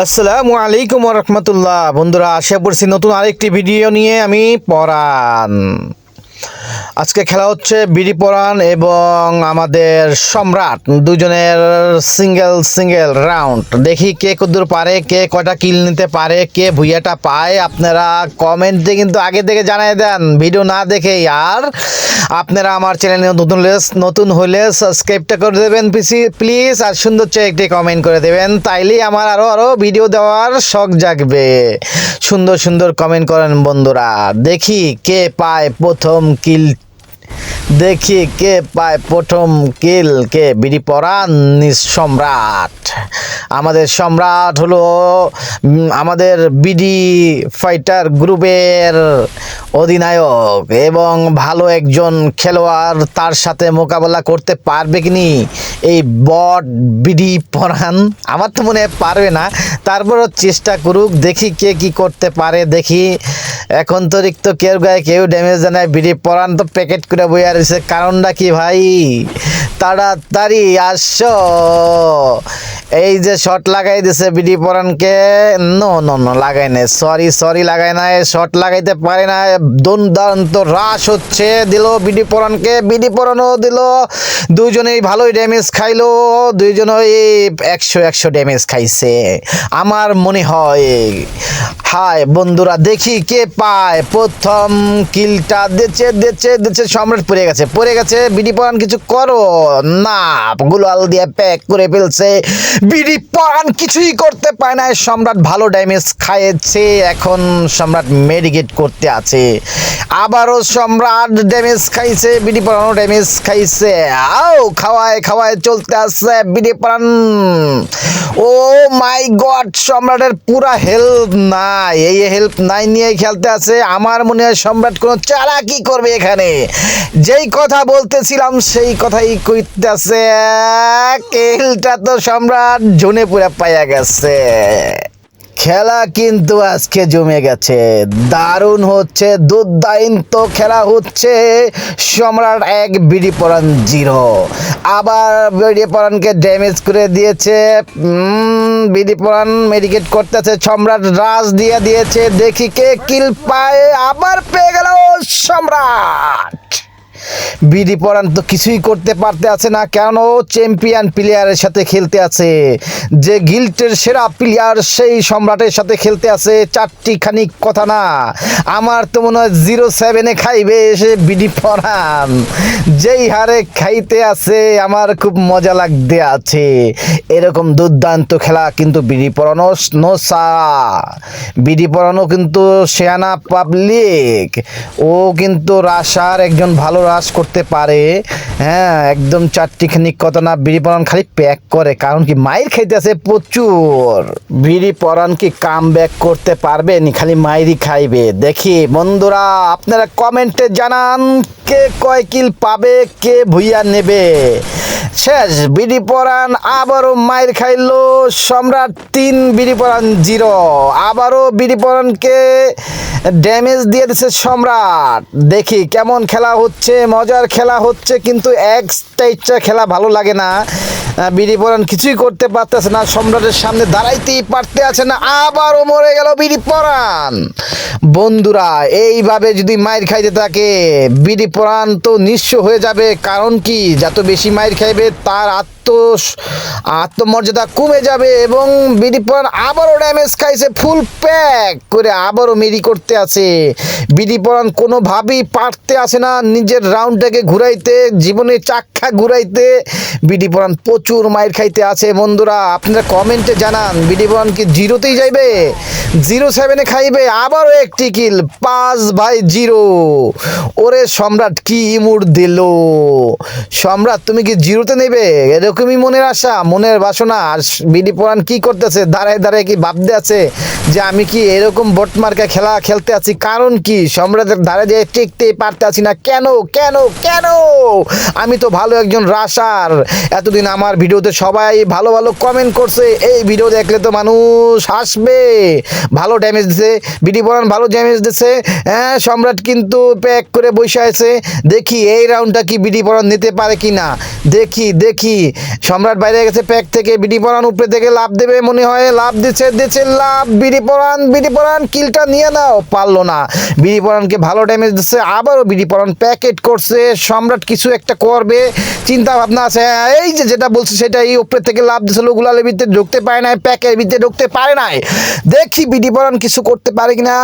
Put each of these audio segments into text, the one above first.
আসসালামু আলাইকুম রহমতুল্লাহ। বন্ধুরা, আশা করছি নতুন আরেকটি ভিডিও নিয়ে আমি পরান। আজকে খেলা হচ্ছে বিডি পরান এবং আমাদের সম্রাট, দুজনের সিঙ্গেল রাউন্ড। দেখি কে কতদূর পারে, কে কয়টা কিল নিতে পারে, কে ভুইয়াটা পায়। আপনারা কমেন্টে কিন্তু আগে থেকে জানিয়ে দেন, ভিডিও না দেখেই। আর আপনারা আমার চ্যানেলে নতুন হলে সাবস্ক্রাইবটা করে দেবেন প্লিজ, আর সুন্দর চেয়ে একটি কমেন্ট করে দেবেন, তাইলেই আমার আরও ভিডিও দেওয়ার শখ জাগবে। সুন্দর কমেন্ট করেন বন্ধুরা। দেখি কে পায় প্রথম কিল, দেখি কে পায় প্রথম কিল। কে? বিডি পরান সম্রাট। আমাদের সম্রাট হলো আমাদের বিডি ফাইটার গ্রুপের অধিনায়ক এবং ভালো একজন খেলোয়াড়। তার সাথে মোকাবেলা করতে পারবে কিনি এই বট বিডি পরান? আমার তো মনে হয় পারবে না, তারপরও চেষ্টা করুক। দেখি কে কি করতে পারে। দেখি এখন তো রিক্ত কেউ গায়ে কেউ ড্যামেজ জানায়। বিডি পরান তো প্যাকেট করে বইয়া রয়েছে। কারণটা কি ভাই? তাড়াতাড়ি আসো। এই যে শট লাগাই দিছে বিডি পরানকে। নো লাগাই নাই, সরি লাগাই নাই, শট লাগাইতে পারে না। দুর্দান্ত রাশ হচ্ছে, দিল বিডি পরানকে, বিডি পরানও দিল। দুইজনেই ভালোই ড্যামেজ খাইলো, দুইজনেই 100 ড্যামেজ খাইছে আমার মনে হয়। হাই বন্ধুরা, দেখি কে পায় প্রথম কিলটা। দিচ্ছে সম্রাট। পড়ে গেছে বিডি পরান। কিছু করো না, গুলাল দিয়ে প্যাক করে ফেলছে। বিডি পরান কিছুই করতে পারে না। সম্রাট ভালো ড্যামেজ খাইছে। এখন সম্রাট মেডিকেট করতে আছে। আবারও সম্রাট ড্যামেজ খাইছে, বিডি পরানও ড্যামেজ খাইছে। আও খাওয়ায় চলতে আসছে বিডি পরান। ও মাই গড, সম্রাটের পুরা হেল্প নাই। এই হেল্প নাই নিয়ে খেলতে আছে। আমার মনে হয় সম্রাট কোনো চালাকি করবে এখানে। যেই কথা বলতেছিলাম সেই কথাই কইতেছে। কেলটা তো সম্রাট জোনে পুরা পাইয়া গেছে। খেলা কিন্তু আজকে জমে গেছে, দারুণ হচ্ছে, দুর্দান্ত খেলা হচ্ছে। সম্রাট 1, বিডি পরান 0। আবার বিডি পরানকে ড্যামেজ করে দিয়েছে। বিডি পরান মেডিকেট করতেছে। সম্রাট রাজ দিয়ে দিয়েছে। দেখি কে কিল পায়। আবার পেয়ে গেল সম্রাট। বিডি পরান তো কিছুই করতে পারতে আছে না, কেন? চ্যাম্পিয়ন প্লেয়ারের সাথে খেলতে আছে। যে গিল্টের সেরা প্লেয়ার সেই সম্রাটের সাথে খেলতে আছে। চারটি খানিক কথা না, আমার তো মনে হয় 0-7 খাইবে এসে বিডি পরান। যেই হারে খাইতে আছে আমার খুব মজা লাগতে আছে। এরকম দুর্দান্ত খেলা কিন্তু বিডি পরানও বিডি পরানও কিন্তু শেয়ানা পাবলিক। ও কিন্তু রাশার একজন ভালো রাশ করতে পারে। হ্যাঁ, একদম চারটিখানি কথা না। বিডি পরান খালি প্যাক করে, কারণ কি মাইর খাইতে আছে প্রচুর। বিডি পরান কি কাম ব্যাক করতে পারবে নি? খালি মাইরই খাইবে। দেখি বন্ধুরা, আপনারা কমেন্টে জানান কে কয় কিল পাবে, কে ভুইয়া নেবে। শেষ, বিডি পরান আবারও মাইর খাইলো। সম্রাট 3, বিডি পরান 0। আবারও বিডি পরানকে ড্যামেজ দিয়ে দিচ্ছে সম্রাট। দেখি কেমন খেলা হচ্ছে, মজার খেলা হচ্ছে, কিন্তু একটা খেলা ভালো লাগে না। বিডি পরান কিছুই করতে পারতেছে না, সম্রাটের সামনে দাঁড়াইতেই পারতে আছে না। আবারও মরে গেল বিডি পরান। বন্ধুরা, এইভাবে যদি মাইর খাইতে থাকে বিডি পরান তো নিঃস্ব হয়ে যাবে। কারণ কি, যত বেশি মাইর খাইবে তার আত্মমর্যাদা কমে যাবে। এবং বিডি পরান আবারও ড্যামেজ খাইছে, ফুল প্যাক করে আবারও মেরি করতে আছে। বিডি পরান কোনোভাবেই পারতে আসে না নিজের রাউন্ডটাকে ঘুরাইতে, জীবনে চাক্কা ঘুরাইতে। বিডি পরান প্রচুর মাইর খাইতে আছে। বন্ধুরা, আপনারা কমেন্টে জানান বিডি পরান কি 0তেই যাইবে, 0-7 খাইবে? আবারও একটি কিল, 5/0। ওরে সম্রাট কি ইমুর দিল। সম্রাট তুমি কি 0তে নেবে? এরকমই মনের আশা, মনের বাসনা। আর বিডি পরান কি করতেছে? দাঁড়ায় কি ভাবতে আছে যে আমি কি এরকম বট মার্কা খেলা খেলতে আছি? কারণ কি, সম্রাটের ধারে যেয়ে টিকতেই পারতে আছি না। কেন? আমি তো ভালো একজন রাশার। এতদিন আমার ভিডিওতে সবাই ভালো কমেন্ট করছে। এই ভিডিও দেখলে তো মানুষ হাসবে। ভালো ড্যামেজ দিছে বিডি পরান, ভালো ড্যামেজ দিছে। হ্যাঁ, সম্রাট কিন্তু প্যাক করে বসে আছে। দেখি এই রাউন্ডটা কি বিডি পরান নিতে পারে কি না। দেখি সম্রাট বাইরে গেছে প্যাক থেকে, বিডি পরান উপরে থেকে লাভ দেবে মনে হয়, লাভ দিচ্ছে লাভ, বিডি পরান কিলটা নিয়ে নাও, পারলো না। বিডি পরানকে ভালো ড্যামেজ দিচ্ছে, আবারও বিডি পরান প্যাকেট করছে। সম্রাট কিছু একটা করবে চিন্তা ভাবনা আছে, এই যে যেটা বলছে সেটা, এই উপরে থেকে লাভ দিছিল, গুলালের ভিতরে ঢুকতে পারে নাই, প্যাকের ভিতরে ঢুকতে পারে নাই। দেখি বিডি পরান কিছু করতে পারে কিনা।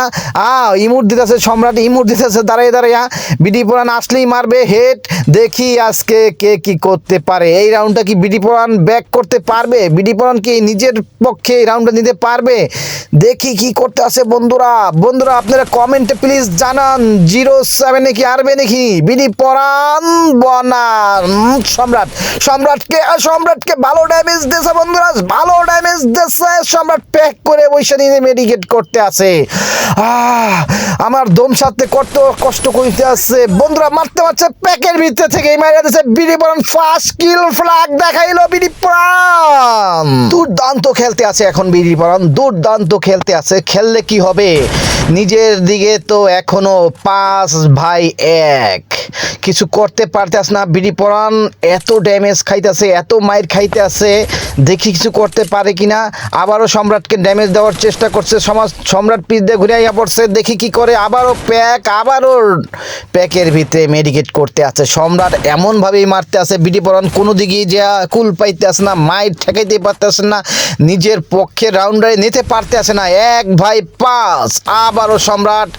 ইমুর দিতেছে সম্রাট, ইমুর দিতেছে দাঁড়িয়ে বিডি পরান আসলেই মারবে হেড। দেখি আজকে কে কি করতে পারে। এই রাউন্ডটা কি বিডি পরান ব্যাক করতে পারবে? বিডি পরান কি নিজের পক্ষে এই রাউন্ডটা নিতে পারবে? দেখি কি করতে আছে বন্ধুরা আপনারা কমেন্টে প্লিজ জানান। 07 কি আরবে নাকি বিডি পরান বনাম সম্রাটকে ভালো ড্যামেজ দিয়েছে বন্ধুরা, ভালো ড্যামেজ দিয়েছে। সম্রাট প্যাক করে বসে নিয়ে মেডিকেট করতে আছে। আমার দম সাথে কত কষ্ট করতে আছে বন্ধুরা, মারতে প্যাকের ভিতরে থেকে মারা দিয়েছে বিডি পরান। ফার্স্ট কিল ফ্ল্যাগ দেখাইলো বিডি পরান। দুর্দান্ত খেলতে আছে এখন বিডি পরান, দুর্দান্ত খেলতে আছে। খেললে কি হবে, নিজের দিকে তো এখনো 5-1, কিছু করতে পারতেছ না বিডি পরান। এত ড্যামেজ খাইতেছে, এত মাইর খাইতে আছে, দেখি কিছু করতে পারে কিনা। আবারও সম্রাটকে ড্যামেজ দেওয়ার চেষ্টা করছে, সম্রাট পিছ দিয়ে ঘুরে আইয়া পড়ছে, দেখি কি করে। আবারও প্যাকের ভিতরে মেডিকেট করতে আছে সম্রাট, এমনভাবেই মারতে আছে বিডি পরান, কোনো দিকেই যা কুল পাইতে আসে না, মাইর ঠেকাইতে পারতেছে না, নিজের পক্ষে রাউন্ডারে নিতে পারতে আসে না। 1/5। আবারও সম্রাট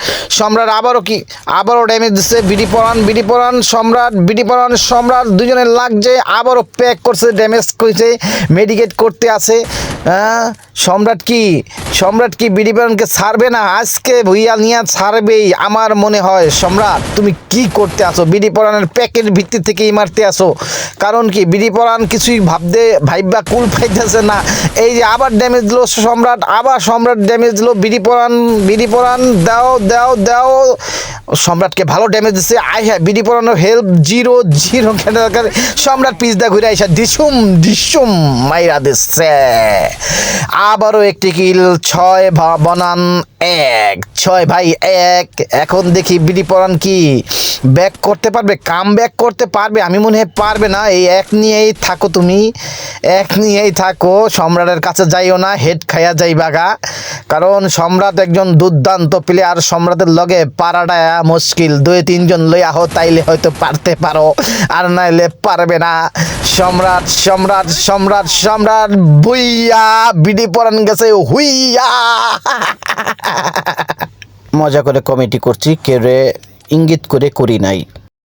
আবারও ড্যামেজ দিচ্ছে বিডি পরান সম্রাট দুজনের লাগছে। আবারও প্যাক করছে, ড্যামেজ করছে, মেডিকেট করতে আছে। সম্রাট কি বিডি পরানকে ছাড়বে না? আজকে ভুইয়া নিয়ে ছাড়বেই আমার মনে হয়। সম্রাট তুমি কি করতে আসো? বিডি পরানের প্যাকের ভিত্তি থেকেই মারতে আসো, কারণ কি বিডি পরান কিছুই ভাইবা কুল পাইতেছে না। এই যে আবার ড্যামেজ দিল সম্রাট, ড্যামেজ দিল বিডি পরান। দাও সম্রাটকে ভালো ড্যামেজ দিচ্ছে। বিডি পরানোর হেল্প 0 সম্রাট পিস দা ঘুরে আইসা ডিসুম মাইরা দিচ্ছে। আবারও একটি কিল, 6-1। এখন দেখি বিডি পরান কি ব্যাক করতে পারবে, কাম ব্যাক করতে পারবে? আমি মনে হয় পারবে না। এই এক নিয়েই থাকো, সম্রাটের কাছে যাইও না, হেড খাইয়া যাইবাগা, কারণ সম্রাট একজন দুর্দান্ত প্লেয়ার। সম্রাটের লগে পারাটা মুশকিল, 2-3 জন লইয়া তাইলে হয়তো পারতে পারো, আর নাইলে পারবে না। সম্রাট বুইয়া, বিডি পরান গেছে হুইয়া। মজা করে কমেডি করছি, কেউ ইঙ্গিত করে করি নাই।